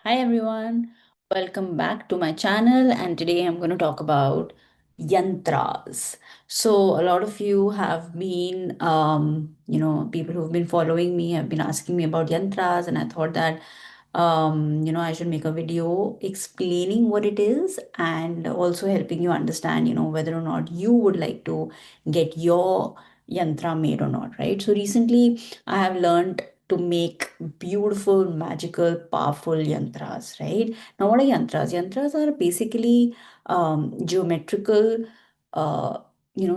Hi everyone, welcome back to my channel, and today I'm going to talk about yantras. So a lot of you have been, people who've been following me have been asking me about yantras, and I thought that, I should make a video explaining what it is and also helping you understand, whether or not you would like to get your yantra made or not, right? So recently I have learned to make beautiful, magical, powerful yantras, right? Now, what are yantras? Yantras are basically geometrical, uh,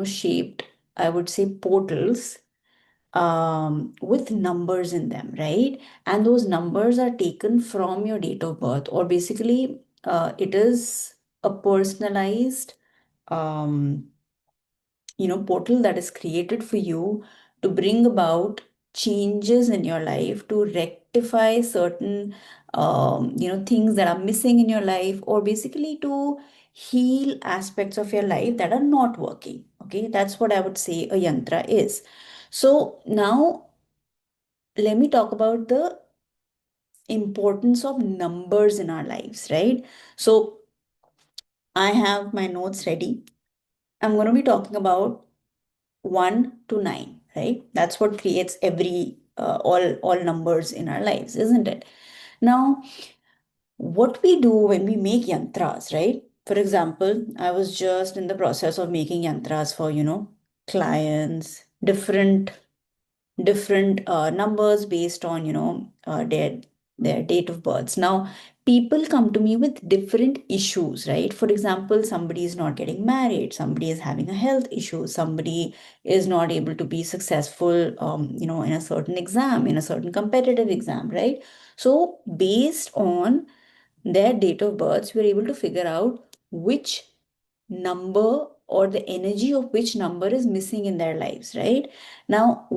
shaped, I would say, portals with numbers in them, right? And those numbers are taken from your date of birth, or basically, it is a personalized um, portal that is created for you to bring about changes in your life, to rectify certain things that are missing in your life, or basically to heal aspects of your life that are not working. Okay, that's what I would say a yantra is. So now let me talk about the importance of numbers in our lives, right? So I have my notes ready. I'm going to be talking about 1 to 9, right? That's what creates every all numbers in our lives, isn't it? Now, what we do when we make yantras, right? For example, I was just in the process of making yantras for, clients, different numbers based on their date of births. Now people come to me with different issues, right? For example, somebody is not getting married, somebody is having a health issue, somebody is not able to be successful in a certain exam, in a certain competitive exam, right? So based on their date of births, we're able to figure out which number or the energy of which number is missing in their lives, right? Now,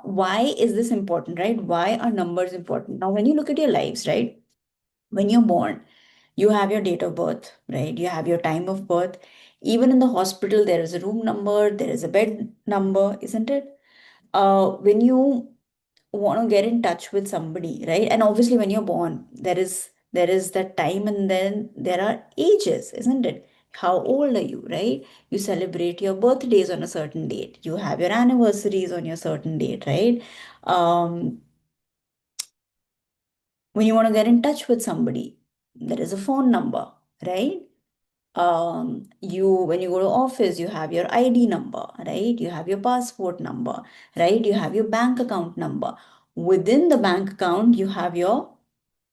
why is this important, right? Why are numbers important? Now, when you look at your lives, right? When you're born, you have your date of birth, right? You have your time of birth. Even in the hospital, there is a room number, there is a bed number, isn't it? When you want to get in touch with somebody, right? And obviously, when you're born, there is that time, and then there are ages, isn't it? How old are you, right? You celebrate your birthdays on a certain date. You have your anniversaries on your certain date, right? Um, when you want to get in touch with somebody, there is a phone number, right? You when you go to office, you have your ID number, right? You have your passport number, right? You have your bank account number. Within the bank account, you have your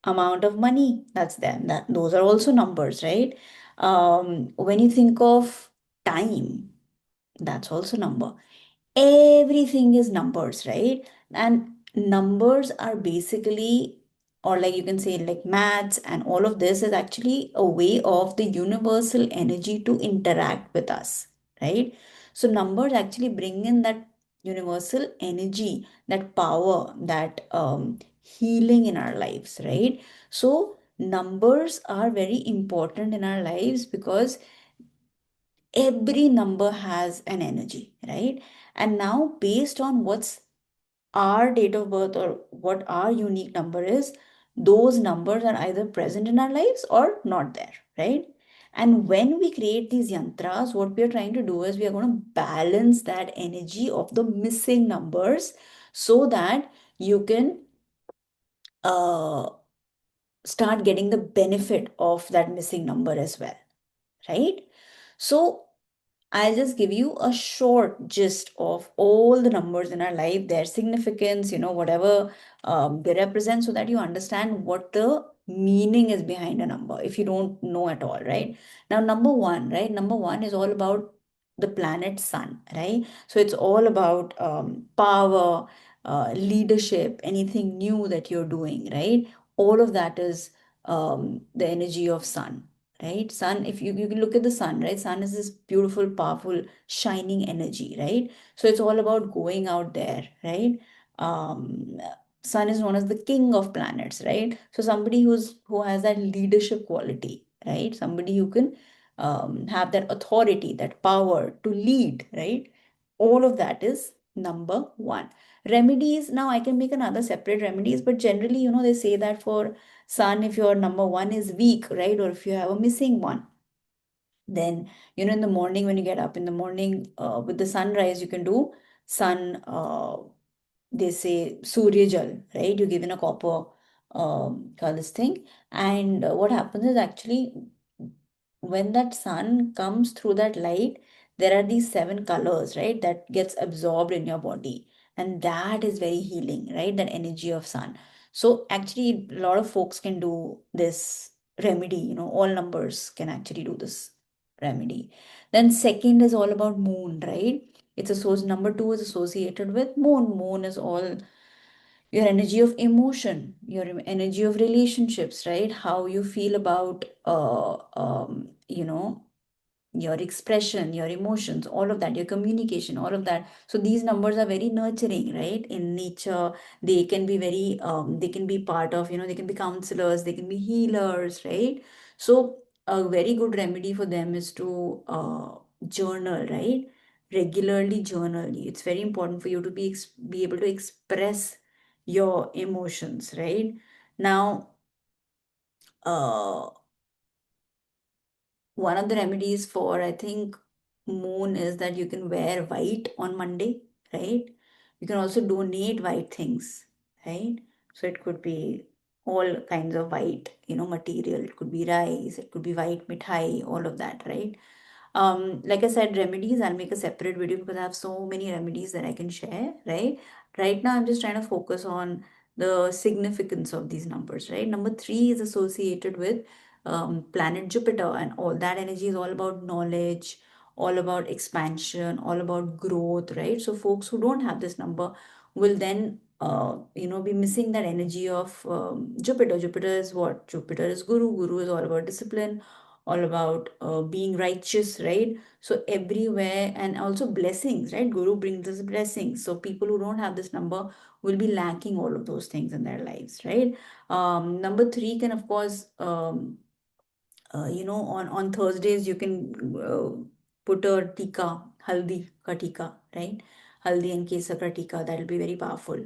amount of money that's there. That those are also numbers, right? When you think of time, that's also number. Everything is numbers, right? And numbers are basically, or like you can say, like maths, and all of this is actually a way of the universal energy to interact with us, right? So numbers actually bring in that universal energy, that power, that healing in our lives, right? So numbers are very important in our lives because every number has an energy, right? And now, based on what's our date of birth or what our unique number is, those numbers are either present in our lives or not there, right? And when we create these yantras, what we are trying to do is we are going to balance that energy of the missing numbers so that you can uh, start getting the benefit of that missing number as well, right? So I'll just give you a short gist of all the numbers in our life, their significance, whatever they represent, so that you understand what the meaning is behind a number if you don't know at all, right? Now, number one, right? Number one is all about the planet Sun, right? So it's all about power, leadership, anything new that you're doing, right? All of that is the energy of Sun, right? Sun, if you can look at the sun, right? Sun is this beautiful, powerful, shining energy, right? So it's all about going out there, right? um Sun is known as the king of planets, right? So somebody who has that leadership quality, right? Somebody who can have that authority, that power to lead, right? All of that is number one. Remedies, now I can make another separate remedies, but generally, they say that for sun, if your number one is weak, right, or if you have a missing one, then, in the morning, when you get up in the morning, with the sunrise, you can do sun, they say Surya Jal, right? You give in a copper, this thing. And what happens is actually when that sun comes through that light, there are these seven colors, right? That gets absorbed in your body. And that is very healing, right? That energy of sun. So actually, a lot of folks can do this remedy, all numbers can actually do this remedy. Then second is all about moon, right? It's associated, number two is associated with moon. Moon is all your energy of emotion, your energy of relationships, right? How you feel about, your expression, your emotions, all of that, your communication, all of that. So these numbers are very nurturing, right? In nature, they can be very, they can be part of, they can be counselors, they can be healers, right? So a very good remedy for them is to journal, right? Regularly journal. It's very important for you to be able to express your emotions, right? Now, uh, one of the remedies for, I think, moon is that you can wear white on Monday, right? You can also donate white things, right? So it could be all kinds of white, material. It could be rice, it could be white mithai, all of that, right? Like I said, remedies, I'll make a separate video because I have so many remedies that I can share, right? Right now, I'm just trying to focus on the significance of these numbers, right? Number three is associated with planet Jupiter, and all that energy is all about knowledge, all about expansion, all about growth, right? So, folks who don't have this number will then, be missing that energy of Jupiter. Jupiter is what? Jupiter is Guru. Guru is all about discipline, all about being righteous, right? So everywhere, and also blessings, right? Guru brings us blessings. So people who don't have this number will be lacking all of those things in their lives, right? Number three can, of course, on Thursdays you can put a tika, haldi ka tika, right? Haldi and kesar ka tika. That will be very powerful.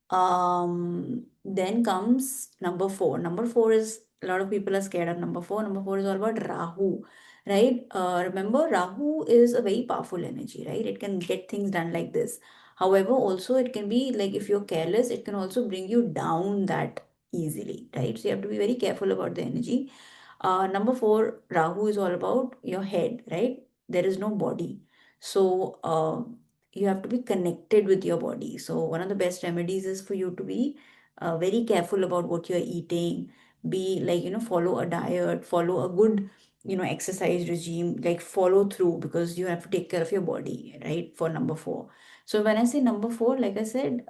Then comes number four. Number four is, a lot of people are scared of number four. Number four is all about Rahu, right? Remember, Rahu is a very powerful energy, right? It can get things done like this. However, also it can be like, if you're careless, it can also bring you down that easily, right? So you have to be very careful about the energy. Number four, Rahu is all about your head, right? There is no body. So you have to be connected with your body. So one of the best remedies is for you to be very careful about what you're eating. Be like, follow a diet, follow a good, exercise regime, like follow through, because you have to take care of your body, right? For number four. So when I say number four, like I said,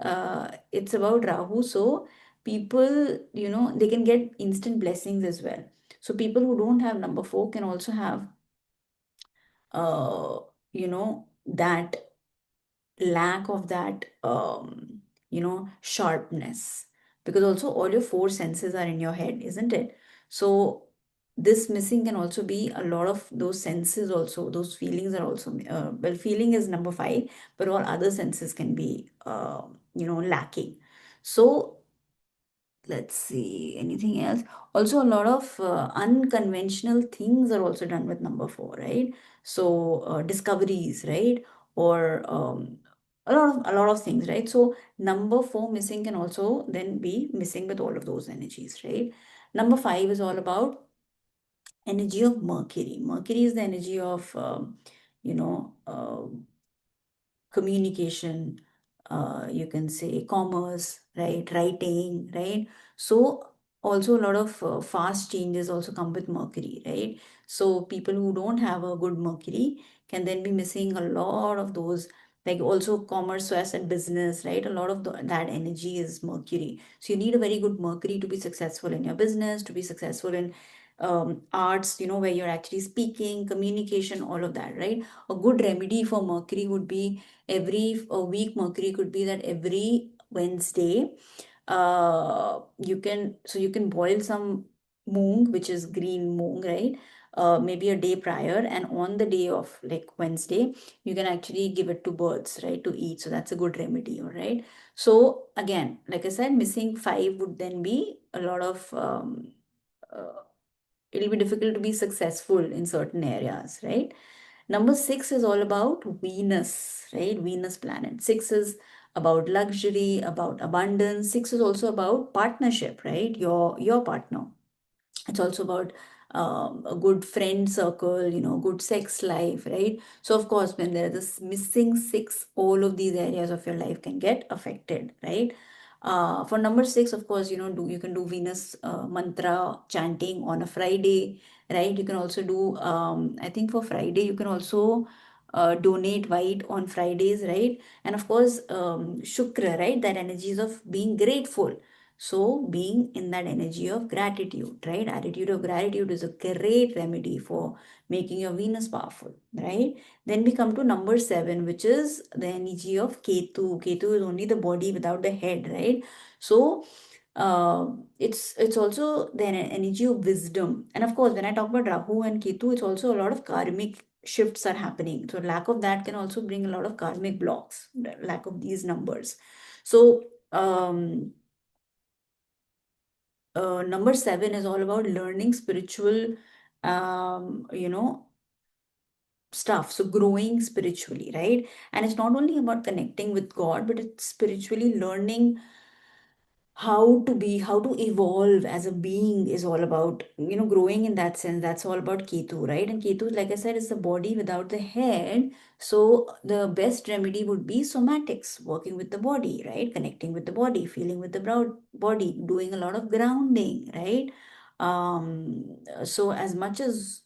it's about Rahu. So people, they can get instant blessings as well. So people who don't have number four can also have, that lack of that, sharpness, because also all your four senses are in your head, isn't it? So this missing can also be a lot of those senses, also those feelings are also, well, feeling is number five, but all other senses can be, lacking. So let's see, anything else? Also, a lot of unconventional things are also done with number four, right? So discoveries, right? Or a lot of things, right? So number four missing can also then be missing with all of those energies, right? Number five is all about energy of Mercury. Mercury is the energy of, you know communication, you can say commerce, right? Writing, right? So also a lot of fast changes also come with Mercury, right? So people who don't have a good Mercury can then be missing a lot of those, like also commerce, so as and business, right? A lot of that energy is Mercury. So you need a very good Mercury to be successful in your business, to be successful in arts, where you're actually speaking, communication, all of that, right? A good remedy for Mercury would be, every a week, Mercury could be that every Wednesday, you can boil some moong, which is green moong, right? maybe a day prior, and on the day of like Wednesday, you can actually give it to birds, right, to eat. So that's a good remedy, all right? So again, like I said, missing five would then be a lot of uh, it'll be difficult to be successful in certain areas, right? Number six is all about Venus, right? Venus planet. Six is about luxury, about abundance. Six is also about partnership, right? Your partner. It's also about a good friend circle, good sex life, right? So of course, when there is this missing six, all of these areas of your life can get affected, right? For number six, of course, you can do Venus mantra chanting on a Friday, right? You can also do, I think for Friday, you can also donate white on Fridays, right? And of course, Shukra, right? That energies of being grateful. So, being in that energy of gratitude, right? Attitude of gratitude is a great remedy for making your Venus powerful, right? Then we come to number seven, which is the energy of Ketu. Ketu is only the body without the head, right? So, it's also the energy of wisdom. And of course, when I talk about Rahu and Ketu, it's also a lot of karmic shifts are happening. So, lack of that can also bring a lot of karmic blocks, the lack of these numbers. So, number seven is all about learning spiritual, um, you know, stuff. So growing spiritually, right? And it's not only about connecting with God, but it's spiritually learning how to evolve as a being is all about, growing in that sense. That's all about Ketu, right? And Ketu, like I said, is the body without the head. So the best remedy would be somatics, working with the body, right? Connecting with the body, feeling with the body, doing a lot of grounding, right? So as much as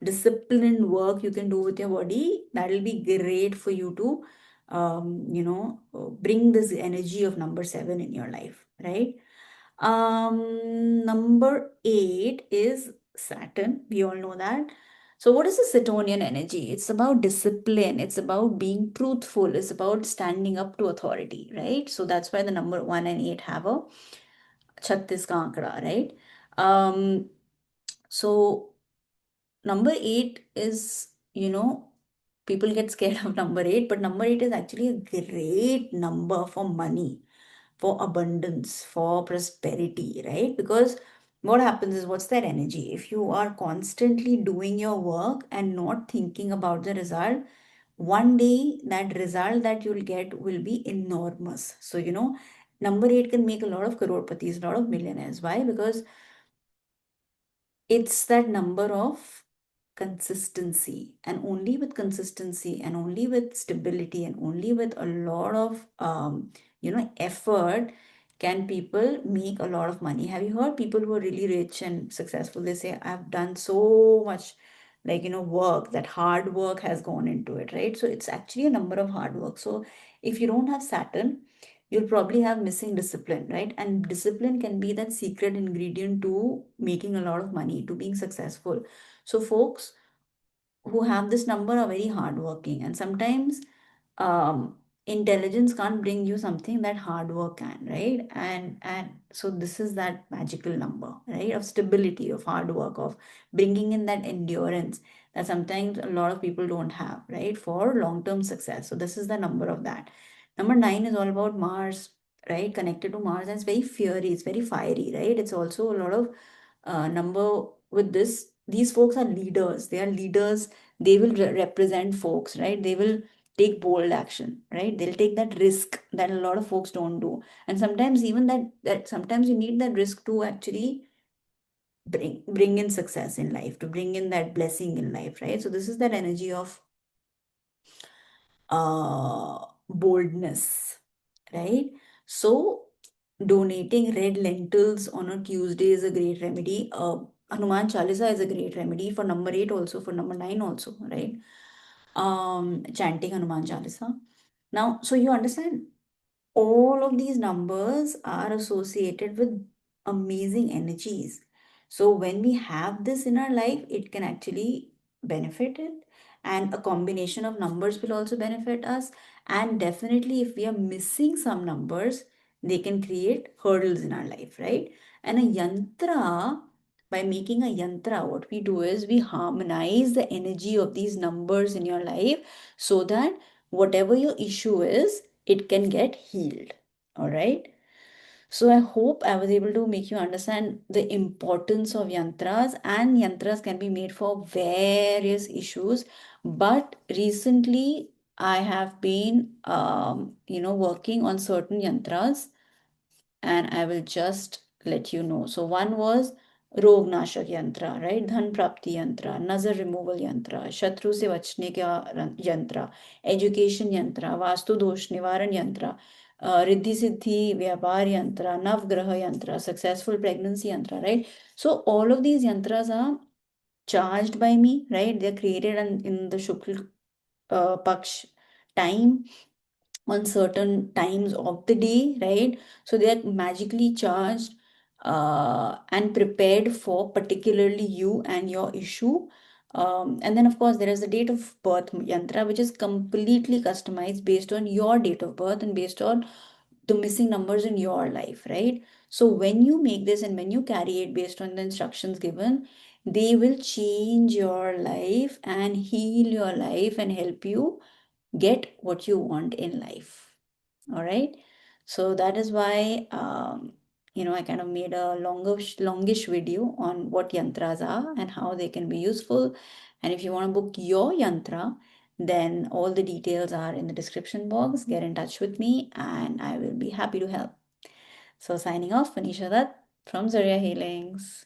disciplined work you can do with your body, that will be great for you to bring this energy of number seven in your life, right? Number eight is Saturn. We all know that. So what is the Saturnian energy? It's about discipline. It's about being truthful. It's about standing up to authority, right? So that's why the number one and eight have a 36 ka ankara, right? So number eight is, people get scared of number eight, but number eight is actually a great number for money, for abundance, for prosperity, right? Because what happens is, what's that energy? If you are constantly doing your work and not thinking about the result, one day that result that you'll get will be enormous. So, number eight can make a lot of crorepati's, a lot of millionaires. Why? Because it's that number of consistency, and only with consistency and only with stability and only with a lot of effort can people make a lot of money. Have you heard people who are really rich and successful, they say, I've done so much, like, work, that hard work has gone into it, right? So it's actually a number of hard work. So if you don't have Saturn, you'll probably have missing discipline, right? And discipline can be that secret ingredient to making a lot of money, to being successful. So folks who have this number are very hardworking, and sometimes intelligence can't bring you something that hard work can, right? And so this is that magical number, right, of stability, of hard work, of bringing in that endurance that sometimes a lot of people don't have, right, for long-term success. So this is the number of that. Number nine is all about Mars, right, connected to Mars, and it's very fiery, it's very fiery, right? It's also a lot of number with this. These folks are leaders, they are leaders. They will represent folks, right? They will take bold action, right? They'll take that risk that a lot of folks don't do. And sometimes even that sometimes you need that risk to actually bring in success in life, to bring in that blessing in life, right? So this is that energy of boldness, right? So donating red lentils on a Tuesday is a great remedy. Hanuman Chalisa is a great remedy for number eight, also for number nine, also, right? Chanting Hanuman Chalisa. Now, so you understand, all of these numbers are associated with amazing energies. So when we have this in our life, it can actually benefit it. And a combination of numbers will also benefit us. And definitely, if we are missing some numbers, they can create hurdles in our life, right? And a yantra by making a yantra, what we do is we harmonize the energy of these numbers in your life so that whatever your issue is, it can get healed. All right. So I hope I was able to make you understand the importance of yantras, and yantras can be made for various issues. But recently, I have been, working on certain yantras, and I will just let you know. So one was रोग नाशक यंत्र, right? धन प्राप्ति यंत्र, नजर removal यंत्र, शत्रु से बचने का यंत्र, एजुकेशन यंत्र, वास्तु दोष निवारण यंत्र, रिद्धि सिद्धि व्यापार यंत्र, नवग्रह यंत्र, सक्सेसफुल प्रेगनेंसी यंत्र, right? So all of these yantras are charged by me, right? They're created in the Shukla Paksh time on certain times of the day, right? So they are magically charged and prepared for particularly you and your issue. And then, of course, there is the date of birth yantra, which is completely customized based on your date of birth and based on the missing numbers in your life, right? So when you make this and when you carry it based on the instructions given, they will change your life and heal your life and help you get what you want in life. All right. So that is why, I kind of made a longish video on what yantras are and how they can be useful. And if you want to book your yantra, then all the details are in the description box. Get in touch with me and I will be happy to help. So signing off, Manisha Dutt from Zaria Healings.